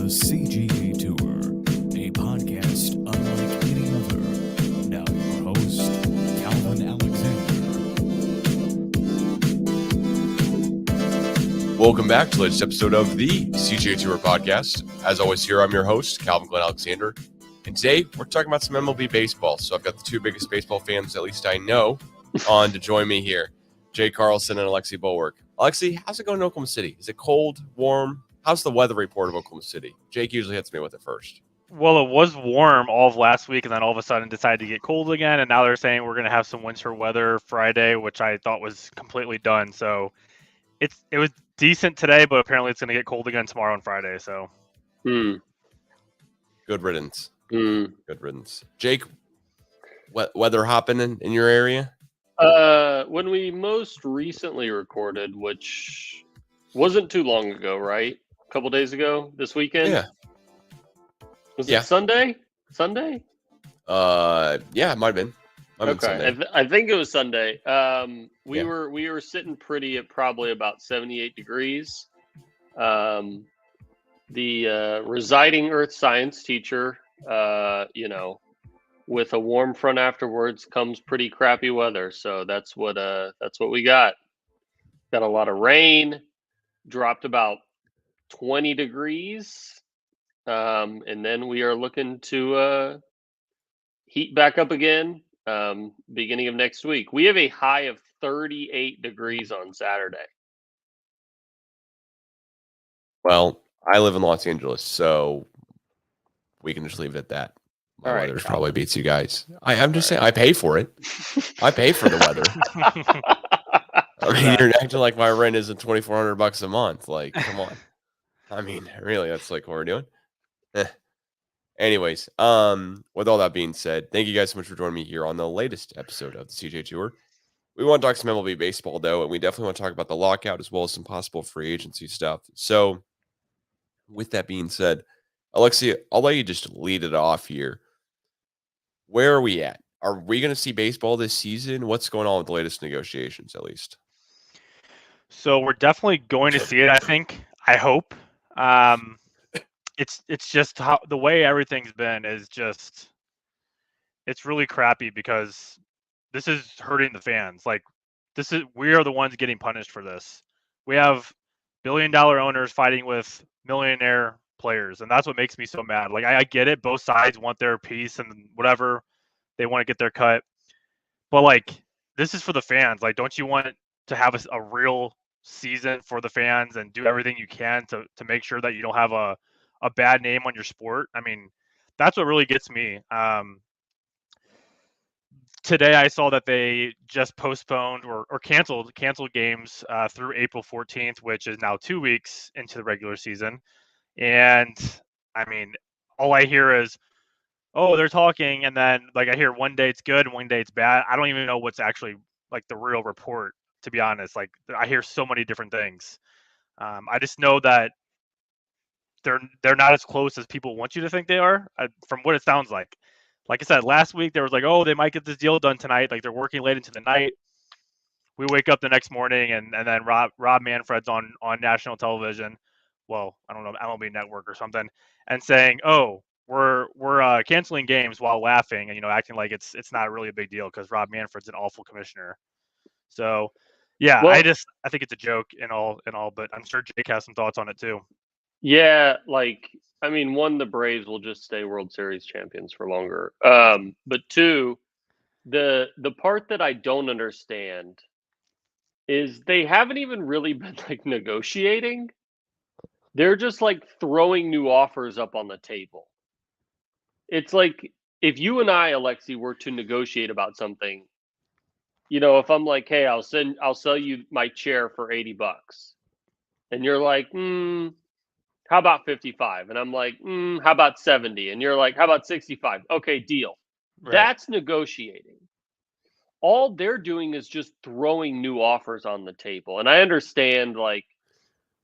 The CGA Tour, a podcast unlike any other. Now your host, Calvin Alexander. Welcome back to the latest episode of the CGA Tour Podcast. As always, here I'm your host, Calvin Glen Alexander. And today we're talking about some MLB baseball. So I've got the two biggest baseball fans, at least I know, on to join me here. Jay Carlson and Alexi Bollwerk. Alexi, how's it going in Oklahoma City? Is it cold, warm? How's the weather report of Oklahoma City? Jake usually hits me with it first. Well, it was warm all of last week, and then all of a sudden decided to get cold again, and now they're saying we're going to have some winter weather Friday, which I thought was completely done. So it was decent today, but apparently it's going to get cold again tomorrow and Friday. So good riddance. Good riddance. Jake, weather hopping in your area? When we most recently recorded, which wasn't too long ago, right? A couple days ago, this weekend? Yeah. Was it Sunday? Sunday? Yeah, it might have been. Okay, I think it was Sunday. We were sitting pretty at probably about 78 degrees. The residing earth science teacher, with a warm front afterwards comes pretty crappy weather. So that's what we got. Got a lot of rain, dropped about 20 degrees. And then we are looking to heat back up again beginning of next week. We have a high of 38 degrees on Saturday. Well, I live in Los Angeles, so we can just leave it at that. My weather probably beats you guys. I'm just saying, I pay for it. I pay for the weather. I mean, you're acting like my rent isn't $2,400 a month. Like, come on. I mean, really, that's like what we're doing. Anyways, with all that being said, thank you guys so much for joining me here on the latest episode of the CGA Tour. We want to talk some MLB baseball, though, and we definitely want to talk about the lockout as well as some possible free agency stuff. So, with that being said, Alexi, I'll let you just lead it off here. Where are we at? Are we going to see baseball this season? What's going on with the latest negotiations, at least? So we're definitely going to see it, I think. I hope. It's just how the way everything's been is just it's really crappy because this is hurting the fans. Like we are the ones getting punished for this. We have billion-dollar owners fighting with millionaire players, and that's what makes me so mad. Like I get it, both sides want their piece and whatever, they want to get their cut, but like this is for the fans. Like, don't you want to have a real season for the fans and do everything you can to make sure that you don't have a bad name on your sport? I mean, that's what really gets me. Today I saw that they just postponed or canceled games through April 14th, which is now 2 weeks into the regular season. And I mean, all I hear is, oh, they're talking. And then like I hear one day it's good and one day it's bad. I don't even know what's actually like the real report, to be honest. Like I hear so many different things. I just know that they're not as close as people want you to think they are, from what it sounds like. Like I said, last week there was like, oh, they might get this deal done tonight. Like they're working late into the night. We wake up the next morning and then Rob Manfred's on national television. Well, I don't know, MLB Network or something, and saying, "Oh, we're canceling games," while laughing and acting like it's not really a big deal because Rob Manfred's an awful commissioner. So, yeah, well, I think it's a joke and all, but I'm sure Jake has some thoughts on it too. Yeah, like I mean, one, the Braves will just stay World Series champions for longer. But two, the part that I don't understand is they haven't even really been like negotiating. They're just like throwing new offers up on the table. It's like if you and I, Alexi, were to negotiate about something, if I'm like, hey, I'll sell you my chair for $80, and you're like, how about 55? And I'm like, how about 70? And you're like, how about 65? Okay, deal. Right. That's negotiating. All they're doing is just throwing new offers on the table. And I understand like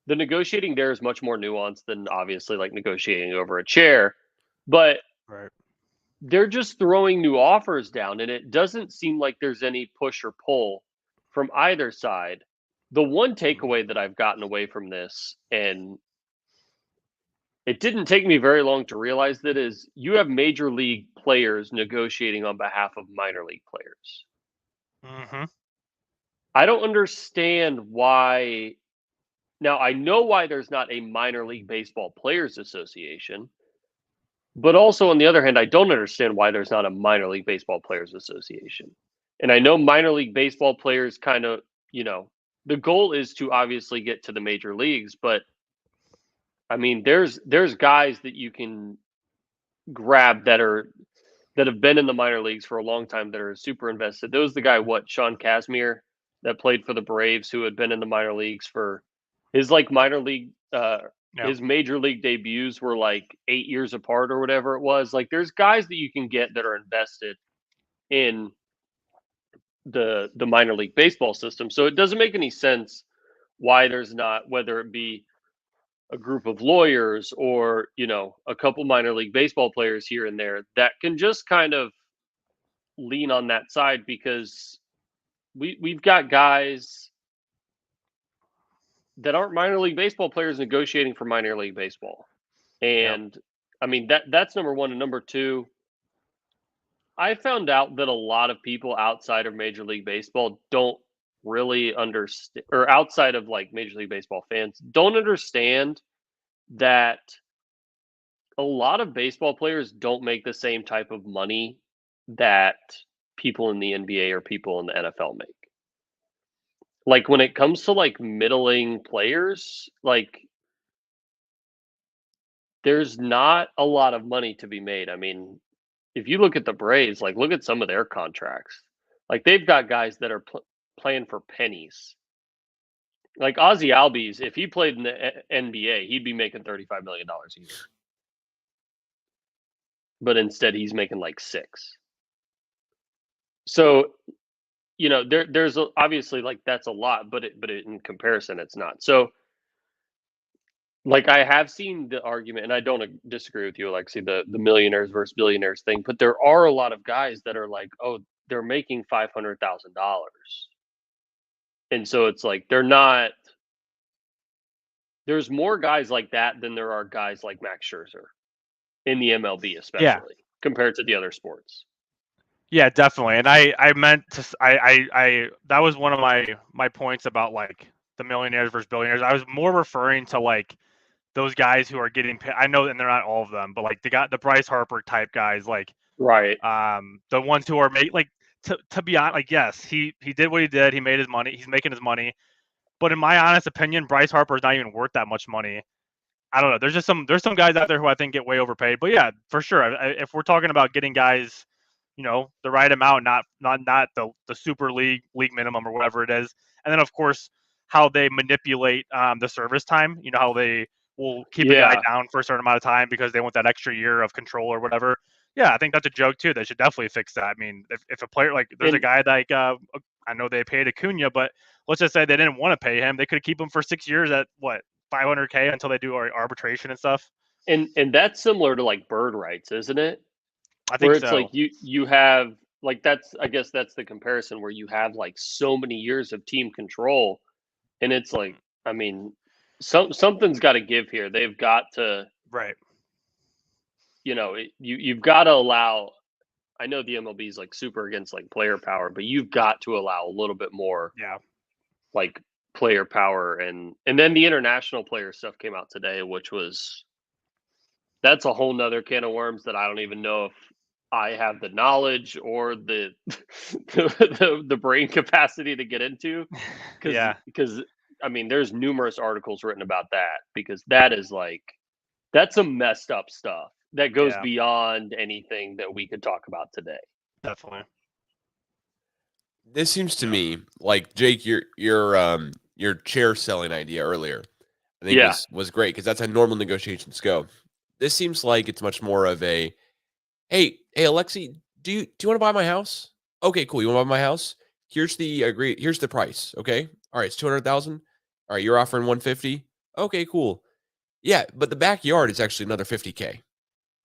the negotiating there is much more nuanced than obviously like negotiating over a chair, but they're just throwing new offers down, and it doesn't seem like there's any push or pull from either side. 'The one takeaway that I've gotten away from this, and, you know, I can like it's not really a big deal because Rob Manfred's an awful commissioner. So, yeah, I think it's a joke and all, but I'm sure Jake has some thoughts on it too. Mm-hmm. And it didn't take me very long to realize that is you have major league players negotiating on behalf of minor league players. Mm-hmm. I don't understand why. Now, I know why there's not a minor league baseball players association, but also on the other hand, I don't understand why there's not a minor league baseball players association. And I know minor league baseball players kind of, the goal is to obviously get to the major leagues, but I mean, there's guys that you can grab that have been in the minor leagues for a long time that are super invested. There was the guy, Sean Kazmir, that played for the Braves, who had been in the minor leagues for his minor league, his major league debuts were 8 years apart or whatever it was. There's guys that you can get that are invested in the minor league baseball system. So it doesn't make any sense why there's not, whether it be a group of lawyers or, a couple minor league baseball players here and there that can just kind of lean on that side, because we've got guys that aren't minor league baseball players negotiating for minor league baseball. And I mean, that's number one. And number two, I found out that a lot of people outside of Major League Baseball don't really understand, or outside of Major League Baseball fans don't understand that a lot of baseball players don't make the same type of money that people in the NBA or people in the NFL make. When it comes to middling players, there's not a lot of money to be made. I mean, if you look at the Braves, look at some of their contracts. They've got guys that are playing for pennies. Ozzy Albies, if he played in the NBA, he'd be making $35 million a year. But instead, he's making $6 million. So, there's obviously that's a lot, but in comparison, it's not. So, I have seen the argument, and I don't disagree with you, Alexi, the millionaires versus billionaires thing, but there are a lot of guys that are they're making $500,000. And so it's they're not, there's more guys like that than there are guys like Max Scherzer in the MLB, especially compared to the other sports. Yeah, definitely. And I meant to, I that was one of my points about the millionaires versus billionaires. I was more referring to those guys who are getting paid. I know, and they're not all of them, but the Bryce Harper type guys, right. The ones who are to be honest, yes, he did what he did. He made his money. He's making his money. But in my honest opinion, Bryce Harper is not even worth that much money. I don't know. There's some guys out there who I think get way overpaid. But yeah, for sure. If we're talking about getting guys, the right amount, not the super league minimum or whatever it is, and then of course how they manipulate the service time. How they will keep a guy down for a certain amount of time because they want that extra year of control or whatever. Yeah, I think that's a joke too. They should definitely fix that. I mean, if a player there's a guy I know they paid Acuna, but let's just say they didn't want to pay him, they could keep him for 6 years at what, $500K until they do arbitration and stuff. And that's similar to bird rights, isn't it? I think where it's so. You have I guess that's the comparison where you have so many years of team control, and it's I mean, something's got to give here. They've got to, right. You've got to allow. I know the MLB is super against player power, but you've got to allow a little bit more, player power, and then the international player stuff came out today, which was, that's a whole nother can of worms that I don't even know if I have the knowledge or the brain capacity to get into. Because I mean, there's numerous articles written about that, because that is that's some messed up stuff that goes beyond anything that we could talk about today. Definitely. This seems to me Jake, your chair selling idea earlier, I think was great, because that's how normal negotiations go. This seems like it's much more of a, hey Alexi, do you want to buy my house? Okay, cool. You want to buy my house? Here's the price. Okay. All right, it's 200,000. All right, you're offering 150. Okay, cool. Yeah, but the backyard is actually another 50K.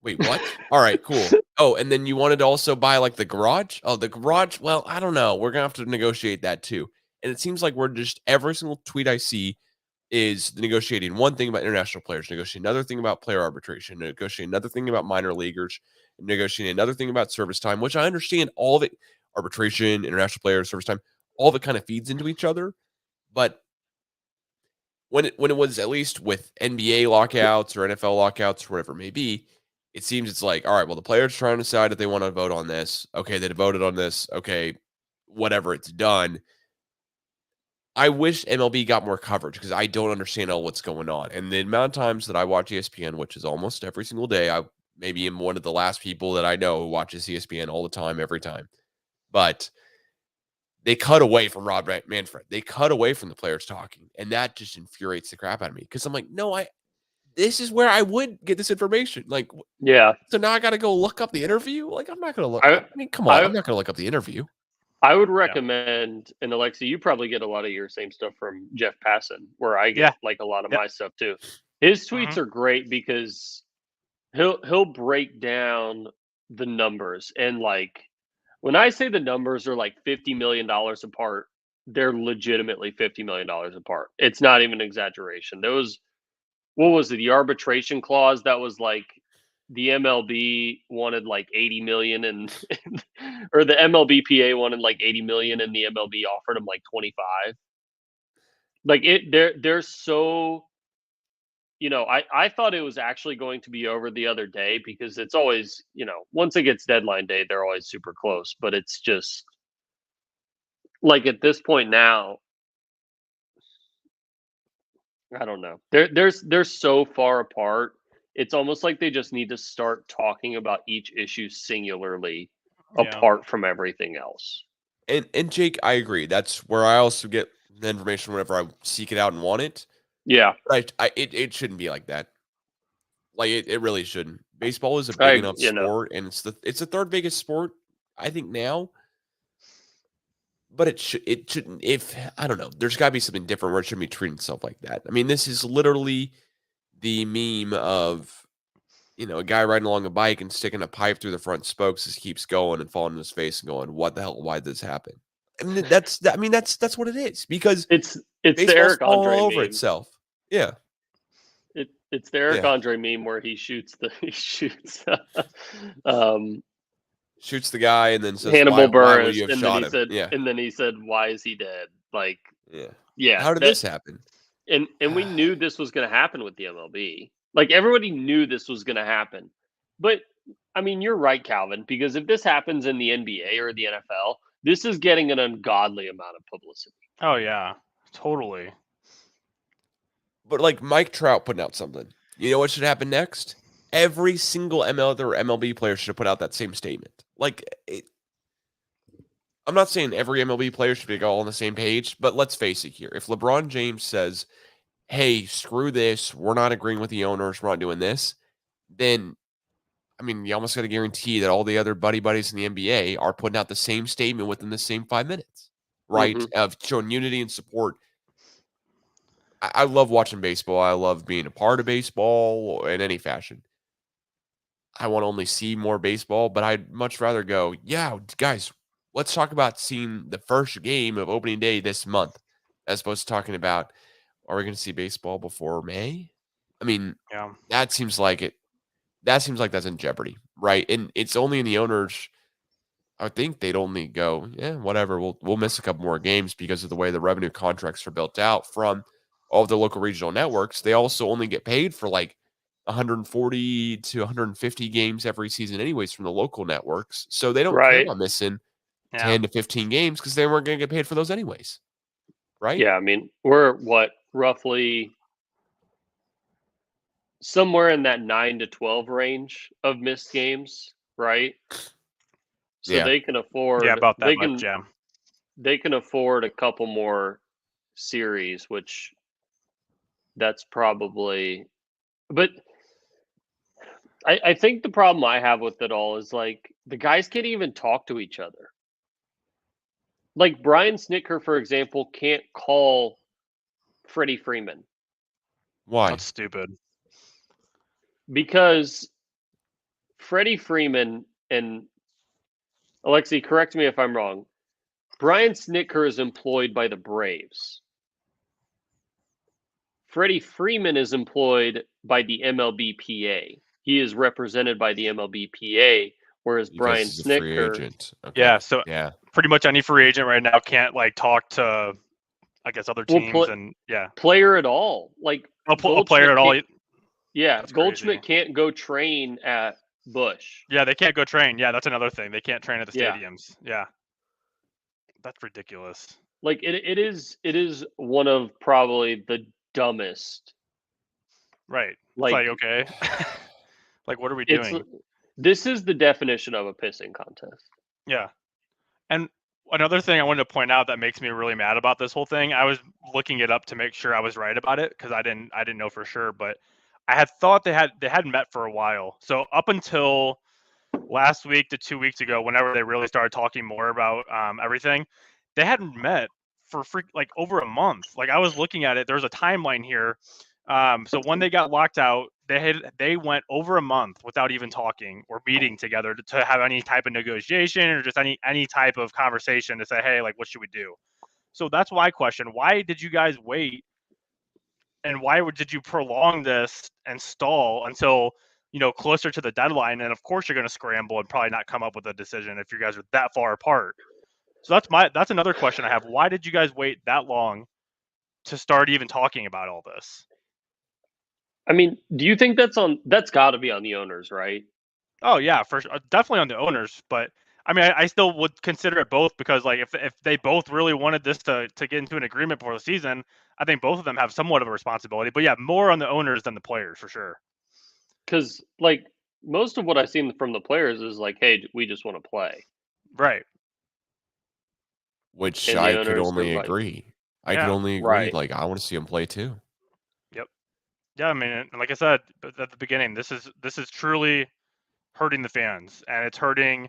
Wait, what? All right, cool. Oh, and then you wanted to also buy the garage? Oh, the garage? Well, I don't know. We're going to have to negotiate that too. And it seems like we're just, every single tweet I see, is negotiating one thing about international players, negotiating another thing about player arbitration, negotiating another thing about minor leaguers, negotiating another thing about service time, which I understand all of it, arbitration, international players, service time, all of it kind of feeds into each other. But when it was at least with NBA lockouts or NFL lockouts or whatever it may be, it seems it's like, all right, well, the players trying to decide if they want to vote on this. Okay, they voted on this. Okay, whatever, it's done. I wish MLB got more coverage because I don't understand all what's going on. And the amount of times that I watch ESPN, which is almost every single day, I maybe am one of the last people that I know who watches ESPN all the time, every time. But they cut away from Rob Manfred. They cut away from the players talking. And that just infuriates the crap out of me. Because I'm like, no, this is where I would get this information. Like, Yeah. so now I got to go look up the interview? Like, I'm not going to look. I mean, come on. I'm not going to look up the interview. I would recommend, and Alexi, you probably get a lot of your same stuff from Jeff Passan, where I get like a lot of my stuff too. His tweets are great because he'll break down the numbers, and like when I say the numbers are like $50 million apart, they're legitimately $50 million apart. It's not even an exaggeration. What was it? The arbitration clause that was like the MLB wanted like 80 million and or the MLBPA wanted like 80 million and the MLB offered them like 25. Like they're so, I thought it was actually going to be over the other day because it's always, once it gets deadline day, they're always super close, but it's just like at this point now, I don't know. They're so far apart. It's almost like they just need to start talking about each issue singularly, apart from everything else. And Jake, I agree. That's where I also get the information whenever I seek it out and want it. Yeah, But it shouldn't be like that. Like it really shouldn't. Baseball is a big enough sport, and it's the third biggest sport, I think, now. But it shouldn't. If I don't know, there's got to be something different where it shouldn't be treating itself like that. I mean, this is literally the meme of a guy riding along a bike and sticking a pipe through the front spokes as he keeps going and falling in his face and going, "What the hell? Why did this happen?" I mean, that's what it is because it's the Eric Andre all over meme. itself. Yeah, it's the Eric Andre meme where he shoots shoots the guy and then says, Hannibal why would Buress, you have and shot then him? and then he said, "Why is he dead?" Like, How did this happen? And we knew this was going to happen with the MLB. Like everybody knew this was going to happen. But I mean, you're right, Calvin, because if this happens in the NBA or the NFL, this is getting an ungodly amount of publicity. Oh yeah, totally. But like Mike Trout putting out something. You know what should happen next? Every single MLB player should have put out that same statement. Like, I'm not saying every MLB player should be all on the same page, but let's face it here. If LeBron James says, hey, screw this, we're not agreeing with the owners, we're not doing this, then, I mean, you almost got to guarantee that all the other buddies in the NBA are putting out the same statement within the same 5 minutes, right? Of showing unity and support. I love watching baseball. I love being a part of baseball in any fashion. I want to only see more baseball, but I'd much rather go, yeah, guys, let's talk about seeing the first game of opening day this month, as opposed to talking about, are we going to see baseball before May? I mean, that seems like it. That seems like that's in jeopardy, right? And it's only in the owners. I think they'd only go, yeah, whatever. We'll miss a couple more games because of the way the revenue contracts are built out from all of the local regional networks. They also only get paid for like 140 to 150 games every season anyways from the local networks. So they don't care about missing 10 to 15 games because they weren't going to get paid for those anyways. Right? Yeah, I mean, we're roughly somewhere in that 9 to 12 range of missed games, right? So they can afford about that much, they can afford a couple more series, which that's probably, but I think the problem I have with it all is like the guys can't even talk to each other. Like Brian Snitker, for example, can't call Freddie Freeman. Why? That's stupid. Because Freddie Freeman, and Alexi, correct me if I'm wrong, Brian Snitker is employed by the Braves. Freddie Freeman is employed by the MLBPA. He is represented by the MLBPA, whereas Because Brian he's a free Snitker, agent. Okay. Yeah, so Yeah. pretty much any free agent right now can't like talk to, I guess, other Well, teams and yeah, player at all, like a player at all. Yeah, That's Goldschmidt crazy. can't go train at Busch. Yeah, they can't go train. Yeah, that's another thing. They can't train at the Yeah. stadiums. Yeah, that's ridiculous. Like it is one of probably the dumbest. Right. Like, It's like okay, like what are we it's doing? this is the definition of a pissing contest. Yeah. And another thing I wanted to point out that makes me really mad about this whole thing, I was looking it up to make sure I was right about it because I didn't know for sure, but I had thought they hadn't met for a while. So up until last week to 2 weeks ago, whenever they really started talking more about everything, they hadn't met for like over a month. Like I was looking at it, there's a timeline here. So when they got locked out, they went over a month without even talking or meeting together to have any type of negotiation or just any type of conversation to say, hey, like what should we do? So that's my question. Why did you guys wait? And why did you prolong this and stall until closer to the deadline? And of course, you're going to scramble and probably not come up with a decision if you guys are that far apart. So that's another question I have. Why did you guys wait that long to start even talking about all this? I mean, do you think that's got to be on the owners, right? Oh yeah, for sure, definitely on the owners. But I mean, I still would consider it both because like if they both really wanted this to get into an agreement before the season, I think both of them have somewhat of a responsibility. But yeah, more on the owners than the players for sure. Because like most of what I've seen from the players is like, hey, we just want to play. Right. Which And the I could owners only are like, agree. I could Yeah. only agree. Right. Like I want to see him play too. Yep. Yeah, I mean, and like I said at the beginning, this is truly hurting the fans, and it's hurting.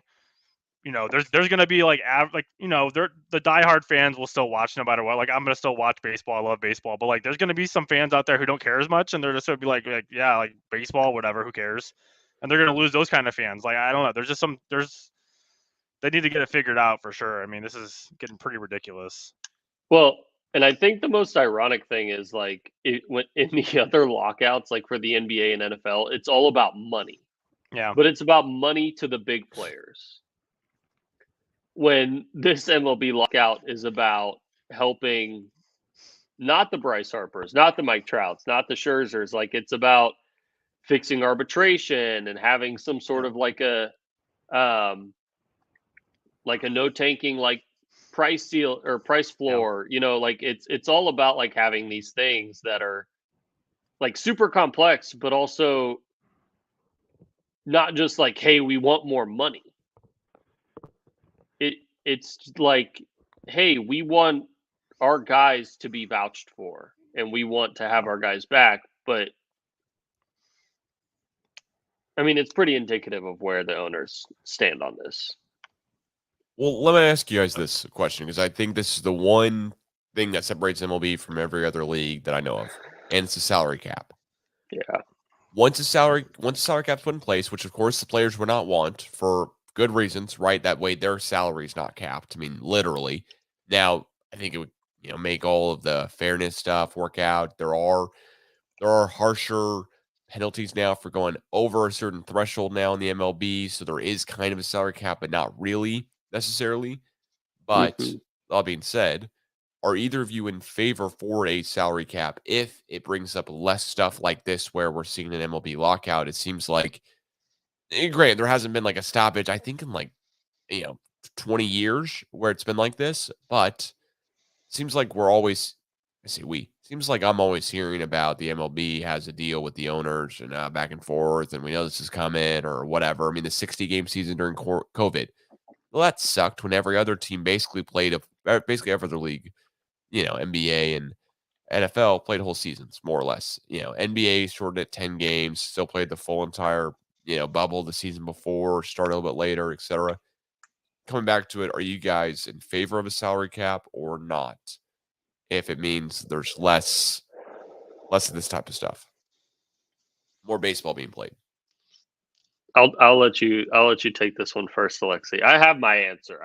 There's gonna be like the diehard fans will still watch no matter what. Like I'm gonna still watch baseball. I love baseball, but like there's gonna be some fans out there who don't care as much, and they're just gonna be like yeah, like baseball, whatever, who cares? And they're gonna lose those kind of fans. Like I don't know. There's just they need to get it figured out for sure. I mean, this is getting pretty ridiculous. Well, and I think the most ironic thing is like when in the other lockouts, like for the NBA and NFL, it's all about money. Yeah. But it's about money to the big players. When this MLB lockout is about helping not the Bryce Harpers, not the Mike Trouts, not the Scherzers, like it's about fixing arbitration and having some sort of like a no tanking like price seal or price floor, like it's all about like having these things that are like super complex, but also not just like, hey, we want more money. It's like, hey, we want our guys to be vouched for and we want to have our guys back. But I mean, it's pretty indicative of where the owners stand on this. Well, let me ask you guys this question because I think this is the one thing that separates MLB from every other league that I know of, and it's the salary cap. Yeah. Once a salary cap's put in place, which of course the players would not want for good reasons, right? That way their salary is not capped. I mean, literally. Now, I think it would, make all of the fairness stuff work out. There are harsher penalties now for going over a certain threshold now in the MLB, so there is kind of a salary cap, but not really necessarily. But all being said, are either of you in favor for a salary cap if it brings up less stuff like this where we're seeing an MLB lockout? It seems like, granted, there hasn't been like a stoppage, I think, in like, 20 years where it's been like this, but it seems like seems like I'm always hearing about the MLB has a deal with the owners and back and forth, and we know this is coming or whatever. I mean, the 60-game season during COVID, well, that sucked when every other team basically basically every other league, NBA and NFL played whole seasons, more or less. NBA shortened it 10 games, still played the full entire, bubble the season before, started a little bit later, etc. Coming back to it, are you guys in favor of a salary cap or not? If it means there's less of this type of stuff, more baseball being played. I'll let you take this one first, Alexi. I have my answer,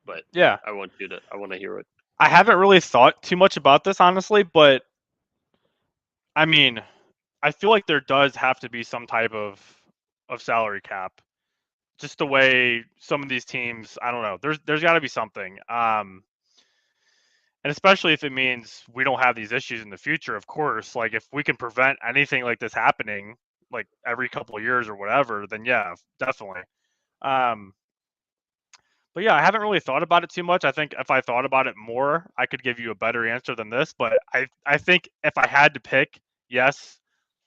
but Yeah, I want to hear it. I haven't really thought too much about this honestly, but I mean, I feel like there does have to be some type of salary cap. Just the way some of these teams, I don't know. There's got to be something. And especially if it means we don't have these issues in the future, of course. Like if we can prevent anything like this happening, like every couple of years or whatever, then yeah, definitely. But yeah, I haven't really thought about it too much. I think if I thought about it more, I could give you a better answer than this. But I think if I had to pick, yes,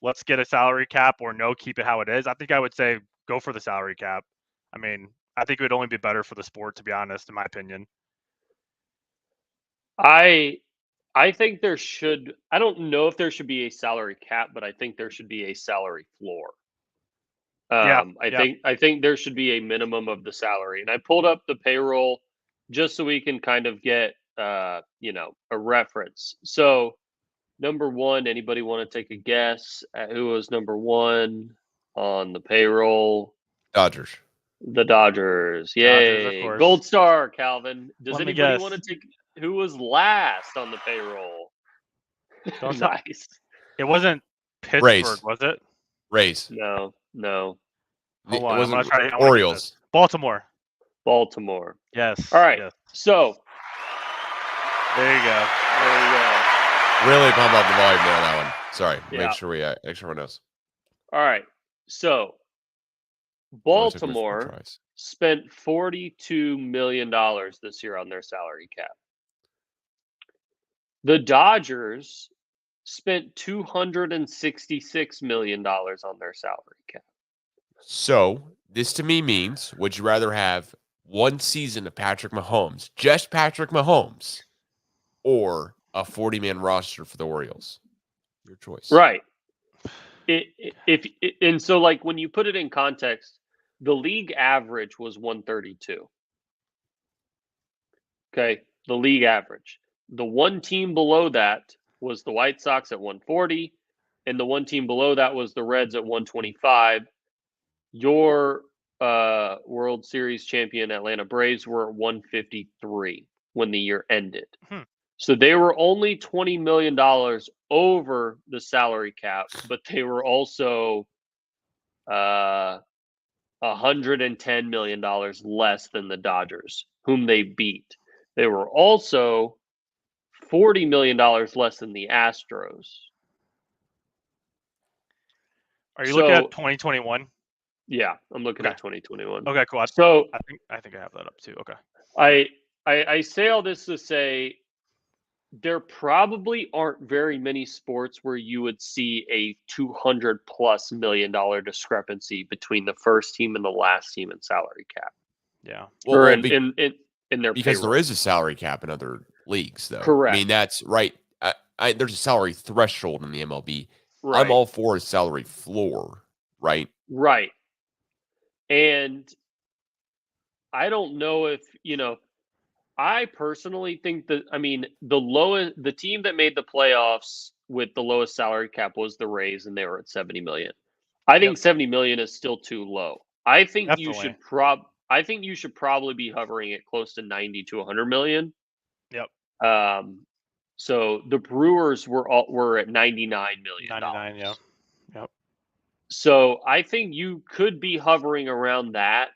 let's get a salary cap, or no, keep it how it is. I think I would say go for the salary cap. I mean, I think it would only be better for the sport, to be honest, in my opinion. I think there should. I don't know if there should be a salary cap, but I think there should be a salary floor. I think there should be a minimum of the salary, and I pulled up the payroll just so we can kind of get a reference. So, number one, anybody want to take a guess at who was number one on the payroll? Dodgers. The Dodgers. Yay. Dodgers, of course. Gold star, Calvin. Does Let me anybody guess. want to take who was last on the payroll? Nice. It wasn't Pittsburgh, Rays. was it? Rays. No. Hold It on, wasn't I'm gonna try to Orioles. Baltimore. Yes. All right. So there you go. Really pump up the volume there on that one. Sorry. Yeah. Make sure everyone knows. All right. So Baltimore spent $42 million this year on their salary cap. The Dodgers spent $266 million on their salary cap. So this to me means, would you rather have one season of Patrick Mahomes, just Patrick Mahomes, or a 40-man roster for the Orioles? Your choice. Right. And so, like, when you put it in context, the league average was 132. Okay, the league average. The one team below that was the White Sox at 140, and the one team below that was the Reds at 125. Your World Series champion Atlanta Braves were at 153 when the year ended. So they were only $20 million over the salary cap, but they were also $110 million less than the Dodgers, whom they beat. They were also $40 million less than the Astros. Are you looking at 2021? Yeah, I'm looking at 2021. Okay, cool. So I think I have that up too. Okay. I say all this to say there probably aren't very many sports where you would see a $200+ million discrepancy between the first team and the last team in salary cap. Yeah. Or in their because payroll. there is a salary cap in other leagues, though. Correct. I mean, that's right. There's a salary threshold in the MLB. Right. I'm all for a salary floor, right? Right. And I don't know if, I personally think that, the team that made the playoffs with the lowest salary cap was the Rays, and they were at 70 million. I think 70 million is still too low. I think Definitely. you should probably be hovering at close to 90 to 100 million. Yep. So the Brewers were at 99 million. 99, yeah. Yep. So I think you could be hovering around that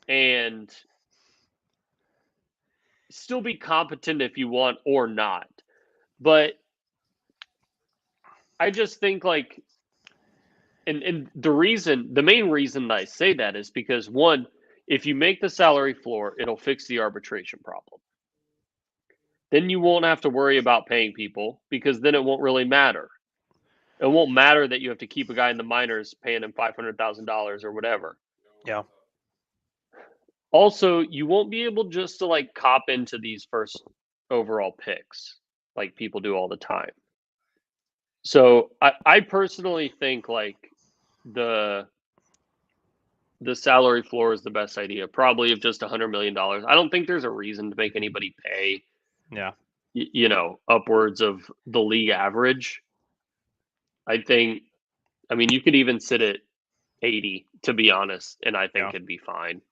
and still be competent if you want or not. But I just think and the main reason that I say that is because, one, if you make the salary floor, it'll fix the arbitration problem. Then you won't have to worry about paying people because then it won't really matter. It won't matter that you have to keep a guy in the minors paying him $500,000 or whatever. Yeah. Also, you won't be able just to cop into these first overall picks like people do all the time. So I personally think the salary floor is the best idea, probably of just $100 million. I don't think there's a reason to make anybody pay, upwards of the league average. You could even sit at 80, to be honest, and I think it'd be fine.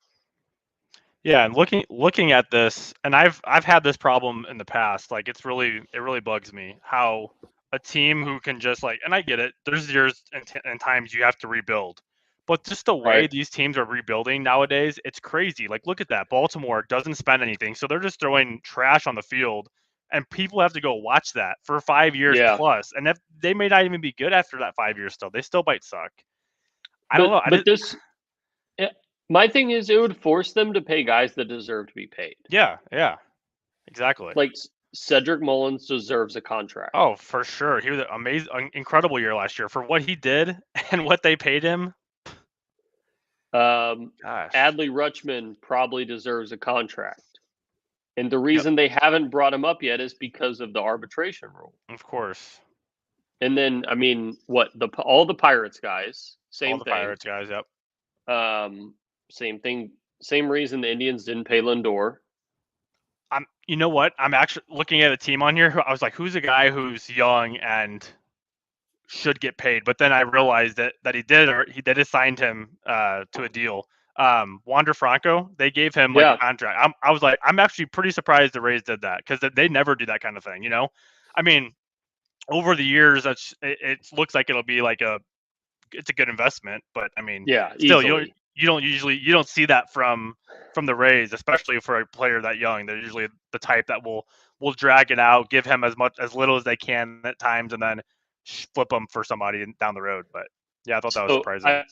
Yeah, and looking at this, and I've had this problem in the past. It really bugs me how a team who can just like, and I get it. There's years and times you have to rebuild, but just the way Right. these teams are rebuilding nowadays, it's crazy. Like, look at that. Baltimore doesn't spend anything, so they're just throwing trash on the field, and people have to go watch that for 5 years Yeah. plus. And if they may not even be good after that 5 years, still, they still might suck. I don't know. My thing is, it would force them to pay guys that deserve to be paid. Yeah, exactly. Like Cedric Mullins deserves a contract. Oh, for sure. He was an amazing, incredible year last year for what he did and what they paid him. Gosh. Adley Rutschman probably deserves a contract. And the reason they haven't brought him up yet is because of the arbitration rule. Of course. And then, I mean, all the Pirates guys, same All the thing. Pirates guys, yep. Same thing. Same reason the Indians didn't pay Lindor. You know what? I'm actually looking at a team on here. I was like, who's a guy who's young and should get paid? But then I realized that he did assign him to a deal. Wander Franco, they gave him a contract. I was like, I'm actually pretty surprised the Rays did that because they never do that kind of thing. I mean, over the years, it looks like it'll be like it's a good investment. But I mean, still, easily. you don't see that from the Rays, especially for a player that young. They're usually the type that will drag it out, give him as little as they can at times, and then flip them for somebody down the road. But yeah, I thought that was surprising.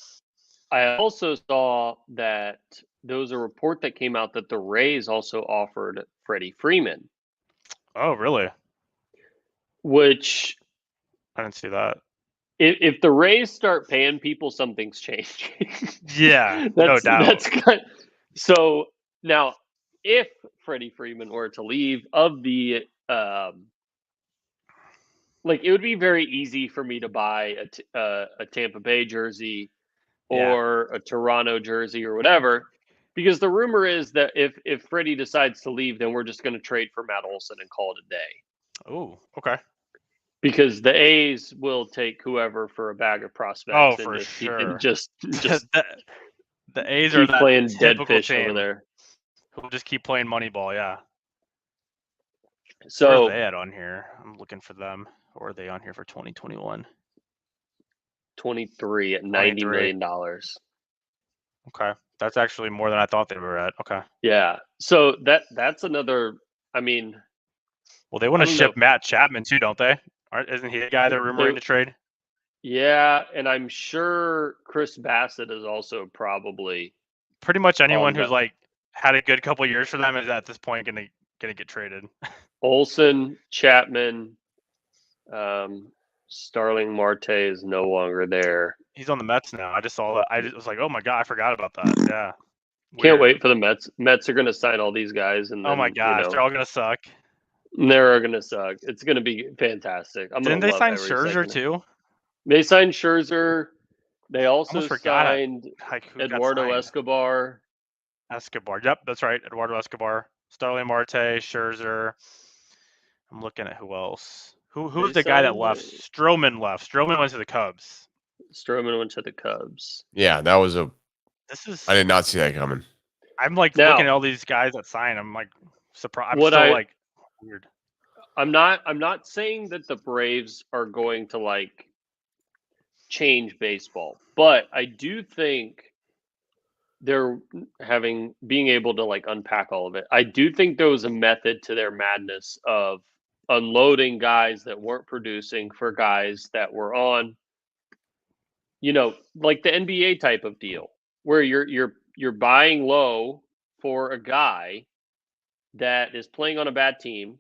I also saw that there was a report that came out that the Rays also offered Freddie Freeman. Oh, really? Which I didn't see that. If the Rays start paying people, something's changing. Yeah, no doubt. So now, if Freddie Freeman were to leave, it would be very easy for me to buy a Tampa Bay jersey or a Toronto jersey or whatever, because the rumor is that if Freddie decides to leave, then we're just going to trade for Matt Olson and call it a day. Oh, okay. Because the A's will take whoever for a bag of prospects. Oh, for sure. Just the A's are that playing dead fish team over there. Who'll just keep playing Moneyball, yeah. So where are they at on here? I'm looking for them. Or are they on here for 2021? 23 at $90 million. Okay. That's actually more than I thought they were at. Okay. Yeah. So that's another, I mean. Well, they want to ship Matt Chapman too, don't they? Isn't he the guy they're rumoring to trade? Yeah, and I'm sure Chris Bassett is also probably. Pretty much anyone who's like had a good couple of years for them is at this point gonna get traded. Olson, Chapman, Starling Marte is no longer there. He's on the Mets now. I just saw that. I was like, oh my god, I forgot about that. Yeah. Can't wait for the Mets. Mets are gonna sign all these guys, and then, oh my gosh, they're all gonna suck. They're gonna suck. It's gonna be fantastic. Didn't they sign Scherzer too? They signed Scherzer. They also signed Eduardo Escobar. Yep, that's right. Eduardo Escobar, Starling Marte, Scherzer. I'm looking at who else. Who's the guy that left? Stroman left. Stroman went to the Cubs. Yeah, that was I did not see that coming. I'm like looking at all these guys that sign. I'm like surprised. I'm weird. I'm not saying that the Braves are going to like change baseball, but I do think they're being able to like unpack all of it. I do think there was a method to their madness of unloading guys that weren't producing for guys that were on, like the NBA type of deal where you're buying low for a guy that is playing on a bad team,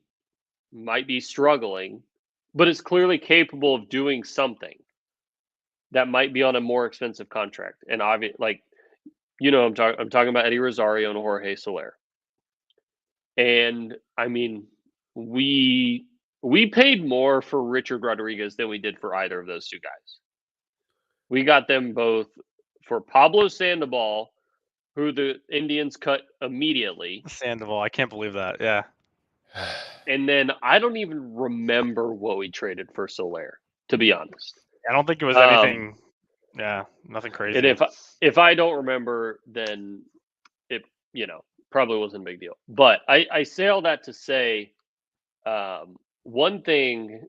might be struggling, but is clearly capable of doing something that might be on a more expensive contract. And obviously, I'm talking about Eddie Rosario and Jorge Soler. And I mean, we paid more for Richard Rodriguez than we did for either of those two guys. We got them both for Pablo Sandoval, who the Indians cut immediately. Sandoval, I can't believe that. Yeah. And then I don't even remember what we traded for Soler, to be honest. I don't think it was anything. Nothing crazy. And if I don't remember, then it probably wasn't a big deal. But I say all that to say, one thing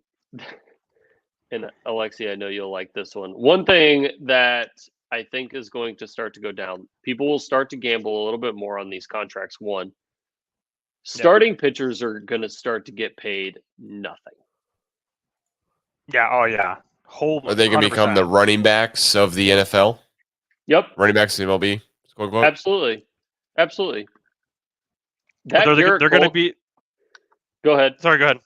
And Alexi, I know you'll like this one. One thing that I think is going to start to go down, people will start to gamble a little bit more on these contracts. One, starting pitchers are going to start to get paid nothing. Yeah. Oh yeah. Whole. Are they going to become the 100%. running backs of the NFL? Yep. Running backs of the MLB? Quote, quote. Absolutely. Absolutely. But they're going to be. Go ahead. Sorry. Go ahead.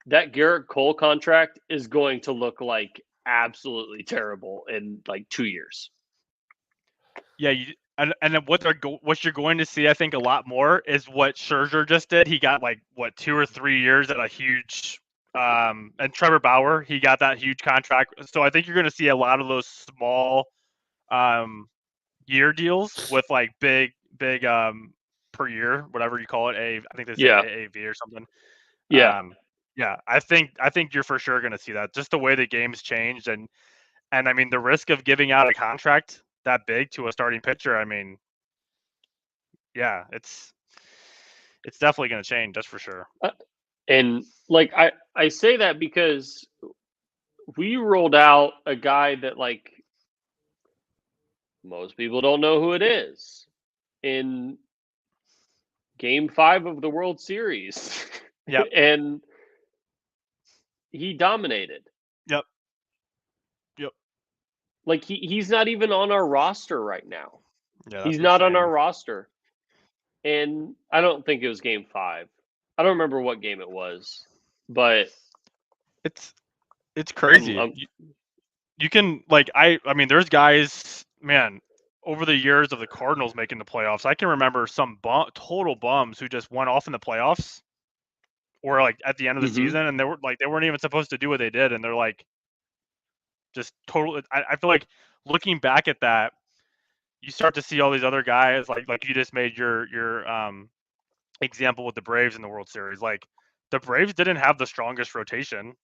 That Garrett Cole contract is going to look like absolutely terrible in like 2 years. Yeah. And then what you're going to see, I think, a lot more is what Scherzer just did. He got like 2 or 3 years at a huge. And Trevor Bauer, he got that huge contract. So I think you're going to see a lot of those small year deals with like big per year, whatever you call it. I think they say AAV or something. Yeah. Yeah. I think you're for sure going to see that. Just the way the game's changed, and I mean the risk of giving out a contract that big to a starting pitcher. I mean, yeah, it's definitely going to change. That's for sure. And like I say that because we rolled out a guy that like most people don't know who it is in Game 5 of the World Series. Yep. And he dominated. Yep. Like he's not even on our roster right now. Yeah, he's not on our roster. And I don't think it was Game 5. I don't remember what game it was, but it's crazy. You can like I mean, there's guys, man, over the years of the Cardinals making the playoffs. I can remember some total bums who just went off in the playoffs, or like at the end of the season, and they weren't even supposed to do what they did, and they're like, just totally. I feel like looking back at that, you start to see all these other guys like you just made your example with the Braves in the World Series. Like the Braves didn't have the strongest rotation.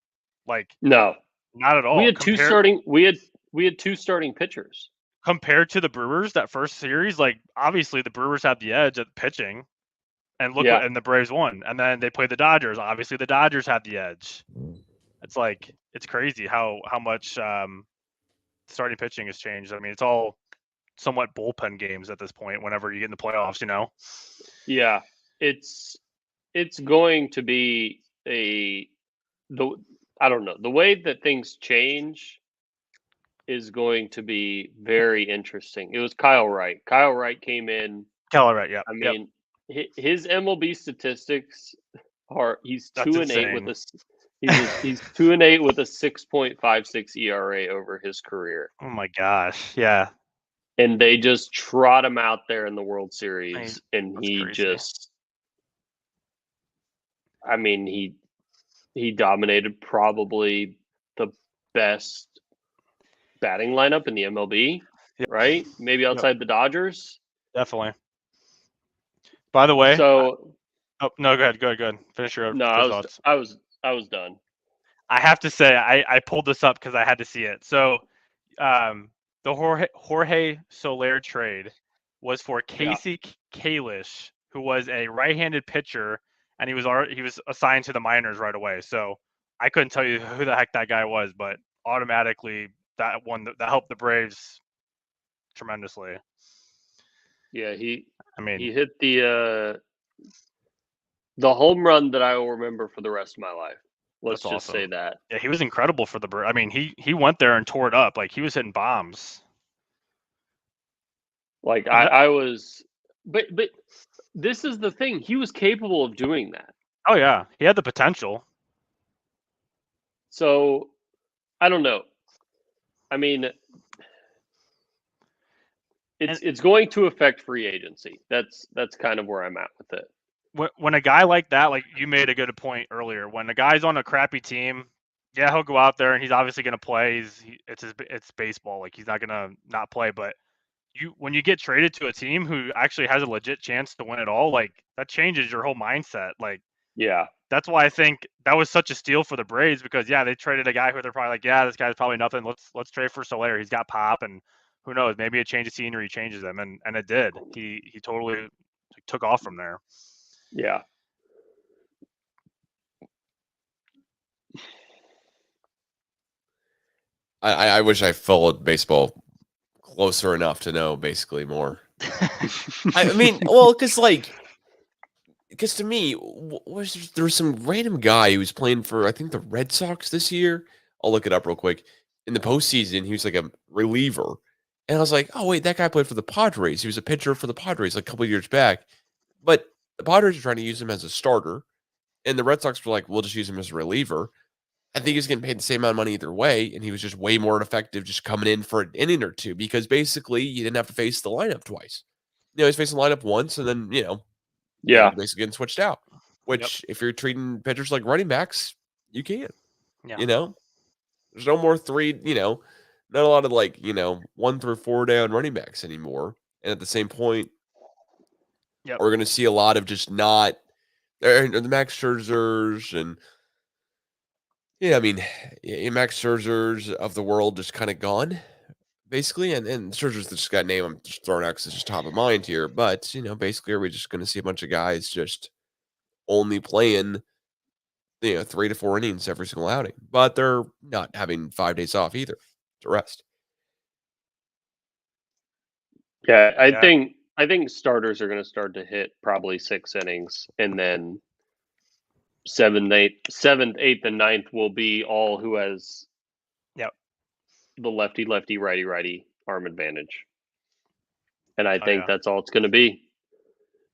Like no, not at all. We had two starting pitchers. Compared to the Brewers, that first series, like obviously the Brewers had the edge at pitching, and and the Braves won. And then they played the Dodgers. Obviously the Dodgers had the edge. It's like it's crazy how much starting pitching has changed. I mean, it's all somewhat bullpen games at this point. Whenever you get in the playoffs, you know. Yeah, it's going to be I don't know, the way that things change is going to be very interesting. It was Kyle Wright. Kyle Wright came in. Kyle Wright, yeah. I mean, his MLB statistics are he's 2-8 with he's 2-8 with a 6.56 ERA over his career. Oh my gosh, yeah. And they just trot him out there in the World Series, and he crazy. just, I mean, he dominated probably the best batting lineup in the MLB, right? Maybe outside the Dodgers. Definitely. By the way, so no, go ahead. Finish your thoughts. I was done. I have to say, I pulled this up because I had to see it. So, the Jorge Soler trade was for Casey Kalish, who was a right-handed pitcher, and he was assigned to the minors right away. So I couldn't tell you who the heck that guy was, but automatically that helped the Braves tremendously. Yeah, he hit the home run that I will remember for the rest of my life. Let's just say that. Yeah, he was incredible for the Braves. I mean, he went there and tore it up. Like he was hitting bombs. Like I was, but this is the thing. He was capable of doing that. Oh yeah, he had the potential. So, I don't know. I mean, it's going to affect free agency. That's kind of where I'm at with it. When a guy like that, like you made a good point earlier, when a guy's on a crappy team, yeah, he'll go out there and he's obviously going to play. It's baseball. Like he's not going to not play. But when you get traded to a team who actually has a legit chance to win it all, like that changes your whole mindset. Like, yeah, that's why I think that was such a steal for the Braves because they traded a guy who they're probably like, yeah, this guy's probably nothing. Let's trade for Soler. He's got pop, and who knows, maybe a change of scenery changes him, and it did. He totally took off from there. Yeah. I wish I followed baseball closer enough to know basically more. I mean, well, because to me, there was some random guy who was playing for, I think, the Red Sox this year. I'll look it up real quick. In the postseason, he was like a reliever. And I was like, oh, wait, that guy played for the Padres. He was a pitcher for the Padres like a couple of years back. But the Padres are trying to use him as a starter. And the Red Sox were like, we'll just use him as a reliever. I think he's getting paid the same amount of money either way. And he was just way more effective just coming in for an inning or two because basically you didn't have to face the lineup twice. He's facing the lineup once and then, Yeah. basically getting switched out. Which, if you're treating pitchers like running backs, you can. Yeah. There's no more not a lot of 1 through 4 down running backs anymore. And at the same point, we're going to see a lot of just not the Max Scherzers and Max Scherzers of the world just kind of gone, basically. And Scherzer's just got a name I'm just throwing out because it's just top of mind here. But, basically, are we just going to see a bunch of guys just only playing 3 to 4 innings every single outing, but they're not having 5 days off either to rest. Yeah, I think starters are going to start to hit probably 6 innings, and then 7th, 8th, and 9th will be all who has the lefty, righty arm advantage. And I think that's all it's going to be.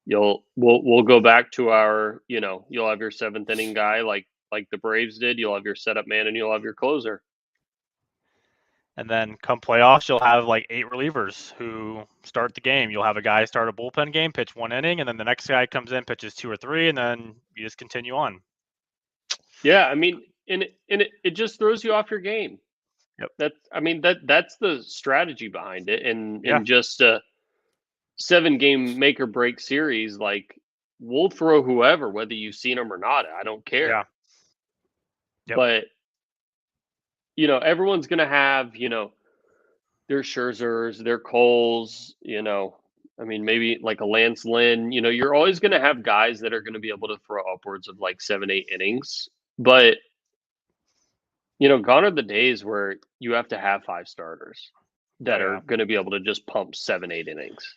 We'll go back to our, you'll have your 7th inning guy like the Braves did. You'll have your setup man and you'll have your closer. And then come playoffs, you'll have like 8 relievers who start the game. You'll have a guy start a bullpen game, pitch 1 inning, and then the next guy comes in, pitches 2 or 3, and then you just continue on. Yeah, I mean, and it just throws you off your game. Yep. That's the strategy behind it, and just a 7-game make or break series. Like, we'll throw whoever, whether you've seen them or not. I don't care. Yeah. Yep. But everyone's gonna have their Scherzers, their Coles. Maybe like a Lance Lynn. You're always gonna have guys that are gonna be able to throw upwards of like 7-8 innings, but. Gone are the days where you have to have 5 starters that are going to be able to just pump 7-8 innings.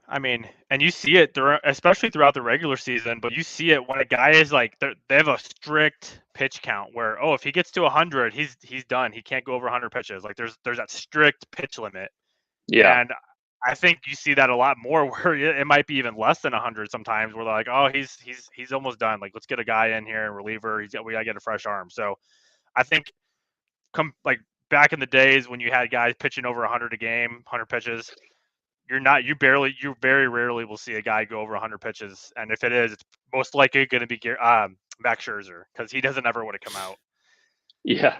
I mean, and you see it especially throughout the regular season, but you see it when a guy is like, they have a strict pitch count where, if he gets to 100, he's done. He can't go over 100 pitches. Like there's that strict pitch limit. Yeah. And I think you see that a lot more where it might be even less than 100 sometimes where they're like, oh, he's almost done. Like, let's get a guy in here and reliever. We got to get a fresh arm. So I think back in the days when you had guys pitching over 100 a game, 100 pitches, you very rarely will see a guy go over 100 pitches. And if it is, it's most likely going to be Max Scherzer because he doesn't ever want to come out. Yeah.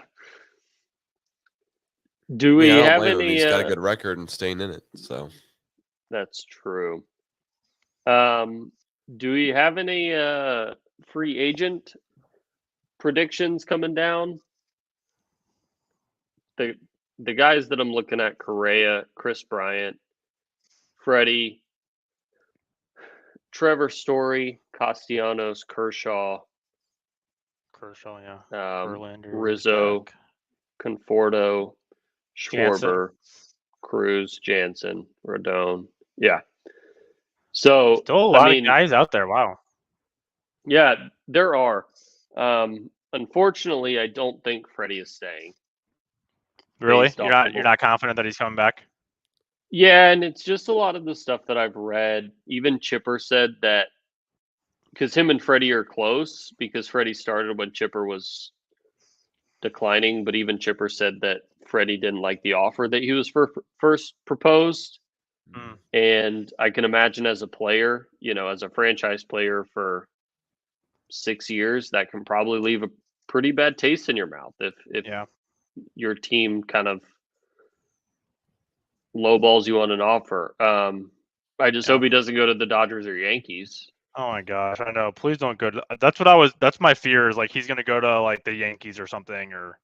Do we have any? He's got a good record and staying in it, so that's true. Do we have any free agent predictions coming down? The guys that I'm looking at: Correa, Chris Bryant, Freddie, Trevor Story, Castellanos, Kershaw, Verlander, Rizzo, Conforto, Schwarber, Cruz, Jansen, Rodon. Yeah. So still a lot of guys out there. Wow. Yeah, there are. Unfortunately, I don't think Freddie is staying. Really? You're not confident that he's coming back? Yeah, and it's just a lot of the stuff that I've read. Even Chipper said that because him and Freddie are close because Freddie started when Chipper was declining, but even Chipper said that Freddie didn't like the offer that he was first proposed. And I can imagine as a player, as a franchise player for 6 years, that can probably leave a pretty bad taste in your mouth if your team kind of lowballs you on an offer. I just hope he doesn't go to the Dodgers or Yankees. Oh my gosh, I know. Please don't go to. That's my fear is like he's gonna go to like the Yankees or something or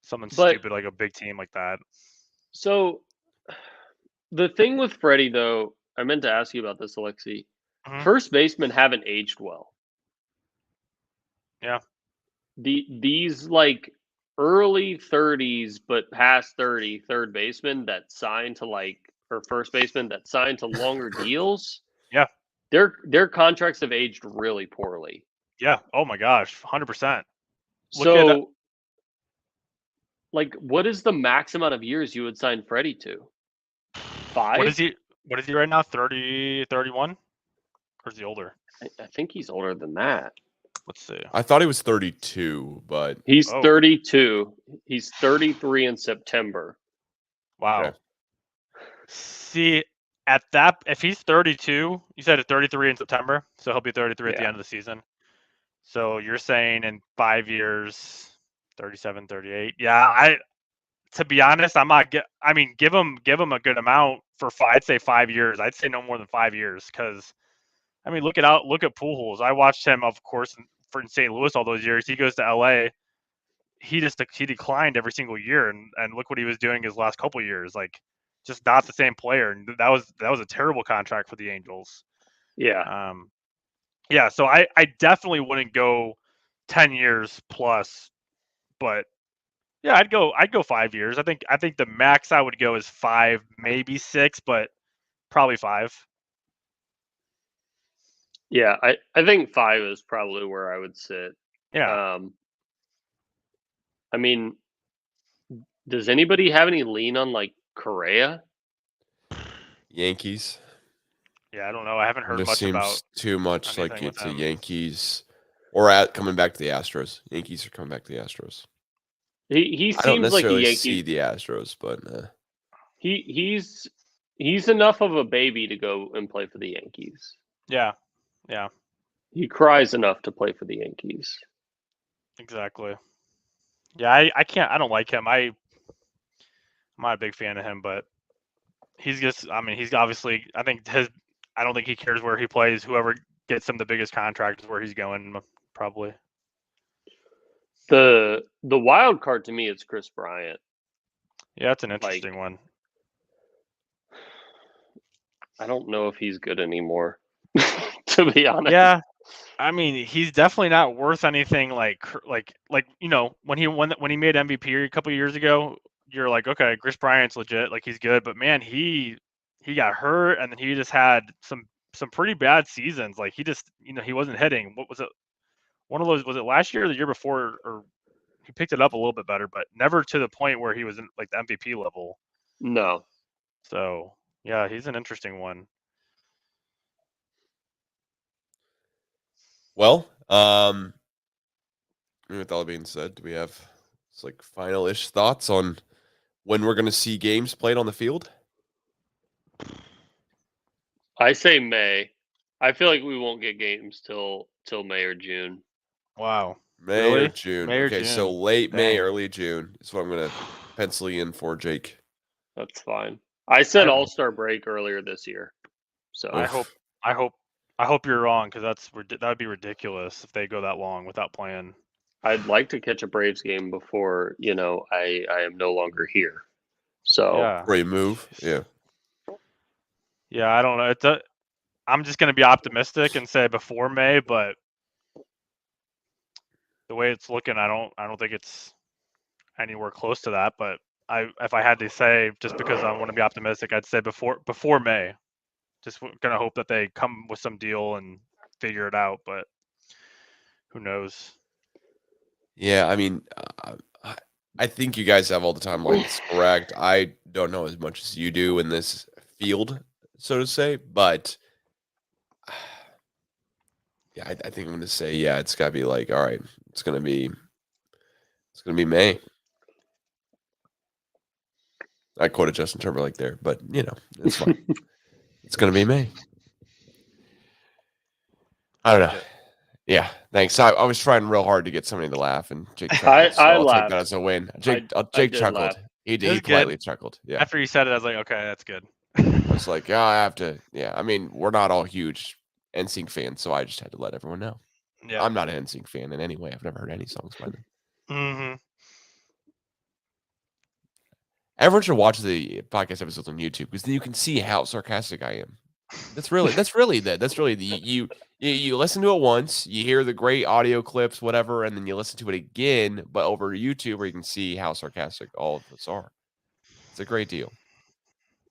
something stupid like a big team like that. So the thing with Freddie, though, I meant to ask you about this, Alexi. First basemen haven't aged well. Yeah. These like early 30s, but past 30, third baseman that signed to or first baseman that signed to longer deals. Yeah. Their contracts have aged really poorly. Yeah. Oh my gosh, 100%. So, what is the max amount of years you would sign Freddie to? 5? What is he right now? 30, 31? Or is he older? I think he's older than that. Let's see. I thought he was 32, but He's 32. He's 33 in September. Wow. Okay. See, if he's 32, you said at 33 in September, so he'll be 33 at the end of the season. So you're saying in 5 years, 37, 38. Yeah, to be honest, I'm not. Give him a good amount for I'd say 5 years. I'd say no more than 5 years because, look at Pujols. I watched him, of course, in St. Louis all those years. He goes to LA. He declined every single year, and look what he was doing his last couple of years. Like, just not the same player. And that was a terrible contract for the Angels. Yeah. Yeah. So I definitely wouldn't go 10 years plus, but yeah, I'd go 5 years. I think the max I would go is 5, maybe 6, but probably 5. Yeah, I think 5 is probably where I would sit. Yeah. Does anybody have any lean on Correa? Yankees. Yeah, I don't know. I haven't heard This much seems about too much like anything with it's a him. Yankees or coming back to the Astros. Yankees are coming back to the Astros. He seems I don't like a necessarily Yankee. see the Astros, but He's enough of a baby to go and play for the Yankees. Yeah. He cries enough to play for the Yankees. Exactly. Yeah, I can't. I don't like him. I'm not a big fan of him, but he's just. He's obviously. I don't think he cares where he plays. Whoever gets him the biggest contract is where he's going, probably. The wild card to me is Chris Bryant. Yeah, that's an interesting one. I don't know if he's good anymore, to be honest. Yeah, he's definitely not worth anything. Like when he made MVP a couple of years ago, you're like, okay, Chris Bryant's legit. Like, he's good, but man, he got hurt, and then he just had some pretty bad seasons. Like, he just he wasn't hitting. What was it? One of those, was it last year or the year before? Or he picked it up a little bit better, but never to the point where he was in like the MVP level. No. So yeah, he's an interesting one. well, with all that being said, do we have final-ish thoughts on when we're going to see games played on the field? I say May. I feel like we won't get games till May or June. Wow. May Really? or June. May or Okay, June. so late May, Dang. early June is what I'm going to pencil you in for, Jake. That's fine. I said All-Star break earlier this year. So I hope you're wrong, because that would be ridiculous if they go that long without playing. I'd like to catch a Braves game before I am no longer here. So Yeah. Before you move, yeah. Yeah, I don't know. I'm just going to be optimistic and say before May, but the way it's looking, I don't think it's anywhere close to that. But if I had to say, just because I want to be optimistic, I'd say before May. Just gonna hope that they come with some deal and figure it out, but who knows? Yeah, I think you guys have all the timelines correct. I don't know as much as you do in this field, so to say, but yeah, I think I'm going to say, yeah, it's got to be all right, it's going to be May. I quoted Justin Timberlake there, but it's fine. It's going to be May. I don't know. Yeah, thanks. I was trying real hard to get somebody to laugh, and Jake chuckled, so I'll take that as a win. Jake chuckled. laugh. He was politely good. chuckled. Yeah. After you said it, I was like, okay, that's good. I was like, oh, I have to. Yeah, we're not all huge NSYNC fans, so I just had to let everyone know. Yeah. I'm not an NSYNC fan in any way. I've never heard any songs by them. Mm-hmm. Everyone should watch the podcast episodes on YouTube, because then you can see how sarcastic I am. That's really you listen to it once, you hear the great audio clips, whatever, and then you listen to it again, but over YouTube where you can see how sarcastic all of us are. It's a great deal.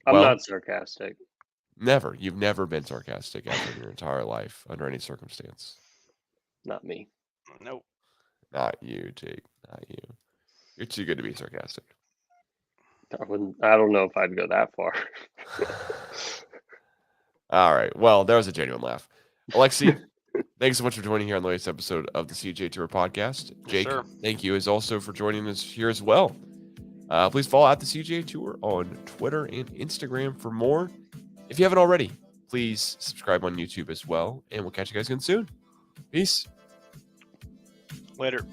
I'm Well, not sarcastic. Never. You've never been sarcastic ever in your entire life under any circumstance. Not me. Nope. Not you, Jake. Not you. You're too good to be sarcastic. I don't know if I'd go that far. All right. Well, there was a genuine laugh. Alexi, thanks so much for joining here on the latest episode of the CGA Tour Podcast. Jake, sir. thank you as also for joining us here as well. Please follow at the CGA Tour on Twitter and Instagram for more. If you haven't already, please subscribe on YouTube as well, and we'll catch you guys again soon. Peace. Later.